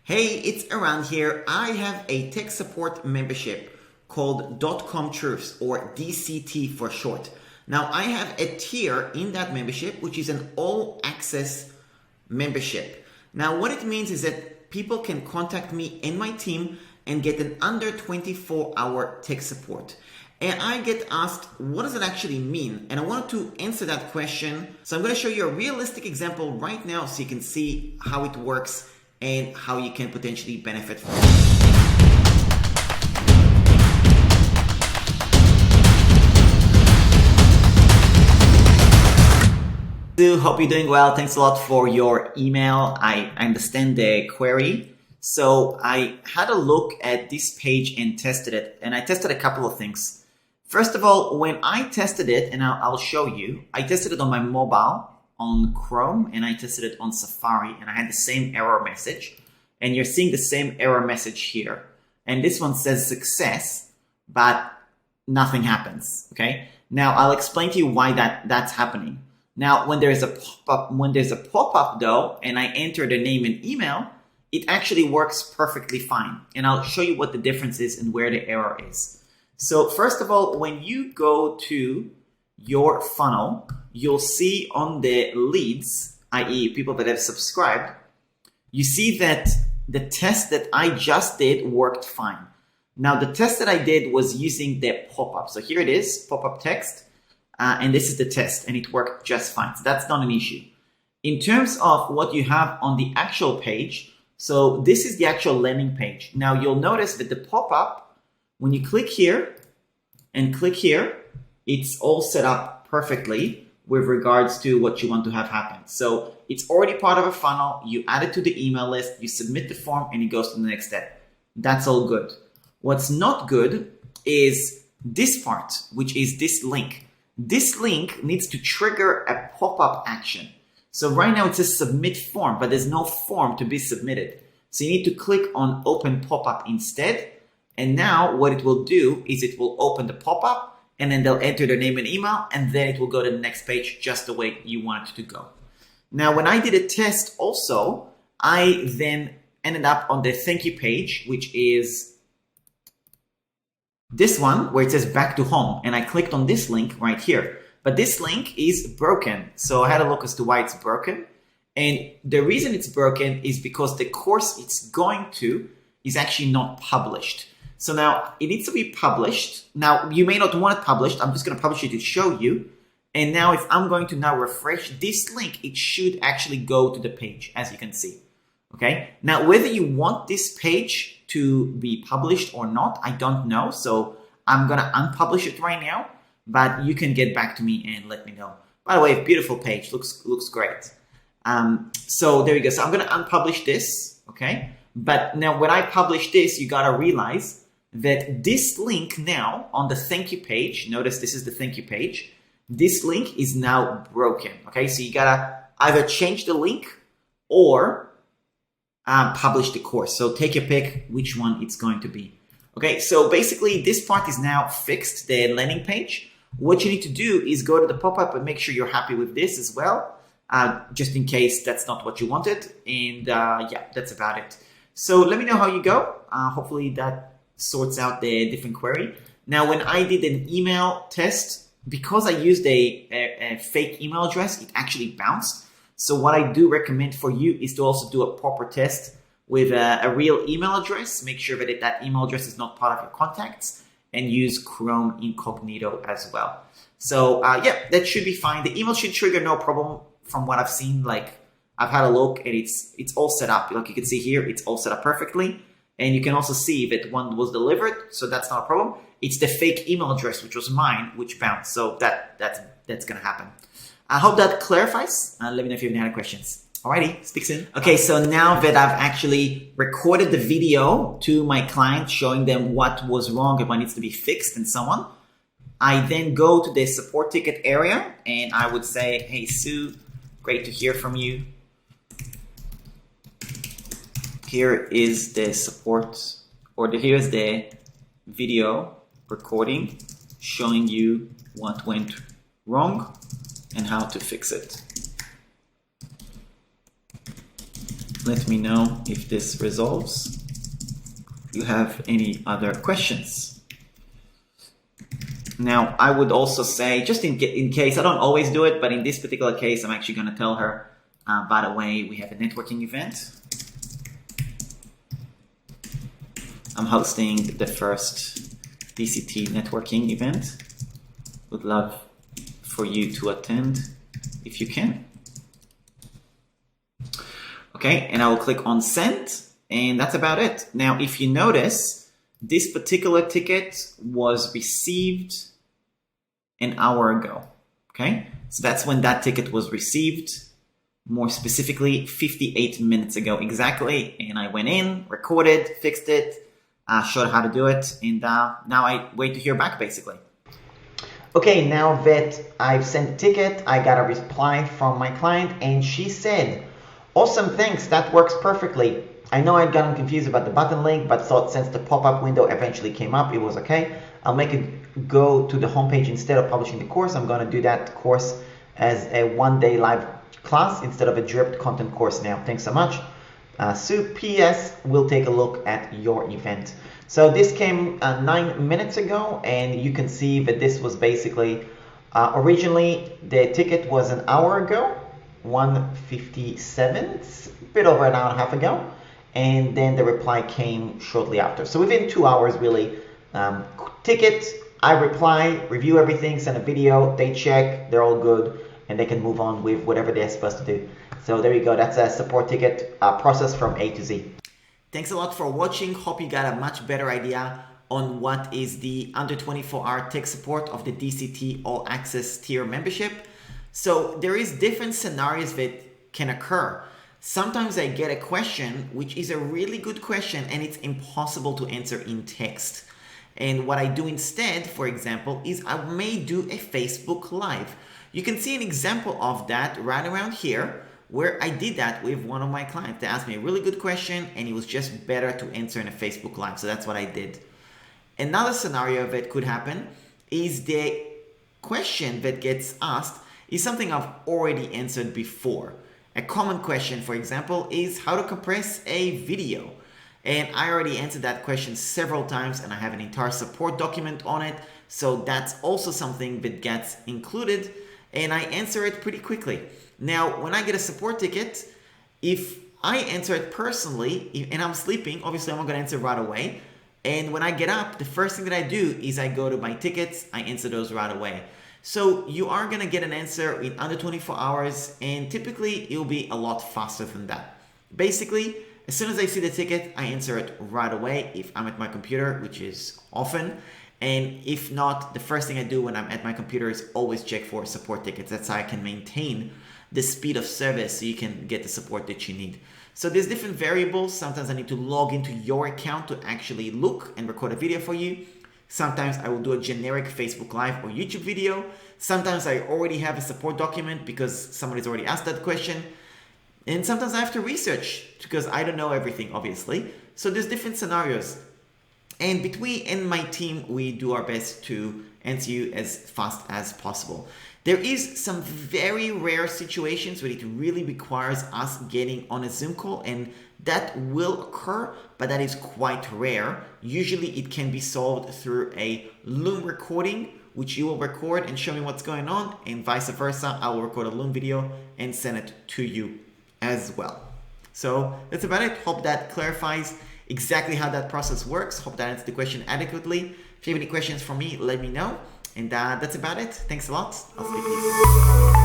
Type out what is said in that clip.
Hey, it's Eran here. I have a tech support membership called .com Truths, or DCT for short. Now, I have a tier in that membership, which is an all-access membership. Now, what it means is that people can contact me and my team and get an under 24-hour tech support. And I get asked, what does it actually mean? And I wanted to answer that question. So I'm going to show you a realistic example right now so you can see how it works and how you can potentially benefit from it. Hope you're doing well. Thanks a lot for your email. I understand the query. So I had a look at this page and tested it, and I tested a couple of things. First of all, when I tested it, and I'll show you, I tested it on my mobile on Chrome, and I tested it on Safari, and I had the same error message. And you're seeing the same error message here. And this one says success, but nothing happens, okay? Now, I'll explain to you why that's happening. Now, when there's a pop-up though, and I enter the name and email, it actually works perfectly fine. And I'll show you what the difference is and where the error is. So first of all, when you go to your funnel, you'll see on the leads, i.e. people that have subscribed, you see that the test that I just did worked fine. Now, the test that I did was using the pop-up. So here it is, pop-up text, and this is the test, and it worked just fine. So that's not an issue. In terms of what you have on the actual page, so this is the actual landing page. Now, you'll notice that the pop-up, when you click here and click here, it's all set up perfectly with regards to what you want to have happen. So it's already part of a funnel, you add it to the email list, you submit the form, and it goes to the next step. That's all good. What's not good is this part, which is this link. This link needs to trigger a pop-up action. So right now it says submit form, but there's no form to be submitted. So you need to click on open pop-up instead. And now what it will do is it will open the pop-up, and then they'll enter their name and email, and then it will go to the next page just the way you want it to go. Now, when I did a test also, I then ended up on the thank you page, which is this one where it says back to home. And I clicked on this link right here. But this link is broken. So I had a look as to why it's broken. And the reason it's broken is because the course it's going to is actually not published. So now it needs to be published. Now you may not want it published. I'm just going to publish it to show you. And now if I'm going to now refresh this link, it should actually go to the page, as you can see. Okay. Now, whether you want this page to be published or not, I don't know. So I'm going to unpublish it right now, but you can get back to me and let me know. By the way, beautiful page, looks great. So there you go. So I'm going to unpublish this. Okay. But now when I publish this, you got to realize that this link now on the thank you page, notice this is the thank you page, this link is now broken, okay? So you gotta either change the link or publish the course. So take your pick which one it's going to be. Okay, so basically this part is now fixed, the landing page. What you need to do is go to the pop-up and make sure you're happy with this as well, just in case that's not what you wanted. And yeah, that's about it. So let me know how you go. Hopefully that sorts out the different query. Now, when I did an email test, because I used a fake email address, it actually bounced. So what I do recommend for you is to also do a proper test with a real email address. Make sure that that email address is not part of your contacts, and use Chrome Incognito as well. So yeah, that should be fine. The email should trigger no problem from what I've seen. Like I've had a look and it's all set up. Like you can see here, it's all set up perfectly. And you can also see that one was delivered, so that's not a problem. It's the fake email address, which was mine, which bounced. So that's gonna happen. I hope that clarifies. Let me know if you have any other questions. Alrighty, speak soon. Okay, so now that I've actually recorded the video to my client, showing them what was wrong and what needs to be fixed and so on, I then go to the support ticket area and I would say, hey Sue, great to hear from you. Here is the support, or here's the video recording showing you what went wrong and how to fix it. let me know if this resolves. You have any other questions? Now, I would also say, just in case, I don't always do it, but in this particular case, I'm actually going to tell her, by the way, we have a networking event. I'm hosting the first DCT networking event. Would love for you to attend if you can. Okay, and I will click on send, and that's about it. Now, if you notice, this particular ticket was received an hour ago. Okay, so that's when that ticket was received, more specifically 58 minutes ago exactly. And I went in, recorded, fixed it, showed how to do it, and now I wait to hear back basically. Okay, now that I've sent the ticket, I got a reply from my client, and she said, awesome, thanks, that works perfectly. I know I'd gotten confused about the button link, but thought since the pop-up window eventually came up, it was okay. I'll make it go to the homepage instead of publishing the course. I'm going to do that course as a one-day live class instead of a dripped content course now. Thanks so much. Sue, P.S. We'll take a look at your event. So this came 9 minutes ago, and you can see that this was basically, originally the ticket was an hour ago, 1:57, it's a bit over an hour and a half ago, and then the reply came shortly after. So within 2 hours really, ticket, I reply, review everything, send a video, they check, they're all good, and they can move on with whatever they're supposed to do. So there you go, that's a support ticket process from A to Z. Thanks a lot for watching. Hope you got a much better idea on what is the under 24-hour tech support of the DCT All Access tier membership. So there is different scenarios that can occur. Sometimes I get a question, which is a really good question, and it's impossible to answer in text. And what I do instead, for example, is I may do a Facebook Live. You can see an example of that right around here, where I did that with one of my clients. They asked me a really good question, and it was just better to answer in a Facebook Live. So that's what I did. Another scenario that could happen is the question that gets asked is something I've already answered before. A common question, for example, is how to compress a video. And I already answered that question several times, and I have an entire support document on it. So that's also something that gets included, and I answer it pretty quickly. Now, when I get a support ticket, if I answer it personally and I'm sleeping, obviously I'm not gonna answer right away. And when I get up, the first thing that I do is I go to my tickets, I answer those right away. So you are gonna get an answer in under 24 hours, and typically it'll be a lot faster than that. Basically, as soon as I see the ticket, I answer it right away if I'm at my computer, which is often. And if not, the first thing I do when I'm at my computer is always check for support tickets. That's how I can maintain the speed of service so you can get the support that you need. So there's different variables. Sometimes I need to log into your account to actually look and record a video for you. Sometimes I will do a generic Facebook Live or YouTube video. Sometimes I already have a support document because somebody's already asked that question. And sometimes I have to research because I don't know everything, obviously. So there's different scenarios. And between and my team, we do our best to answer you as fast as possible. There is some very rare situations where it really requires us getting on a Zoom call, and that will occur, but that is quite rare. Usually it can be solved through a Loom recording, which you will record and show me what's going on, and vice versa. I will record a Loom video and send it to you as well. So that's about it. Hope that clarifies exactly how that process works. Hope that answers the question adequately. If you have any questions for me, let me know. And that's about it. Thanks a lot. I'll speak to you soon.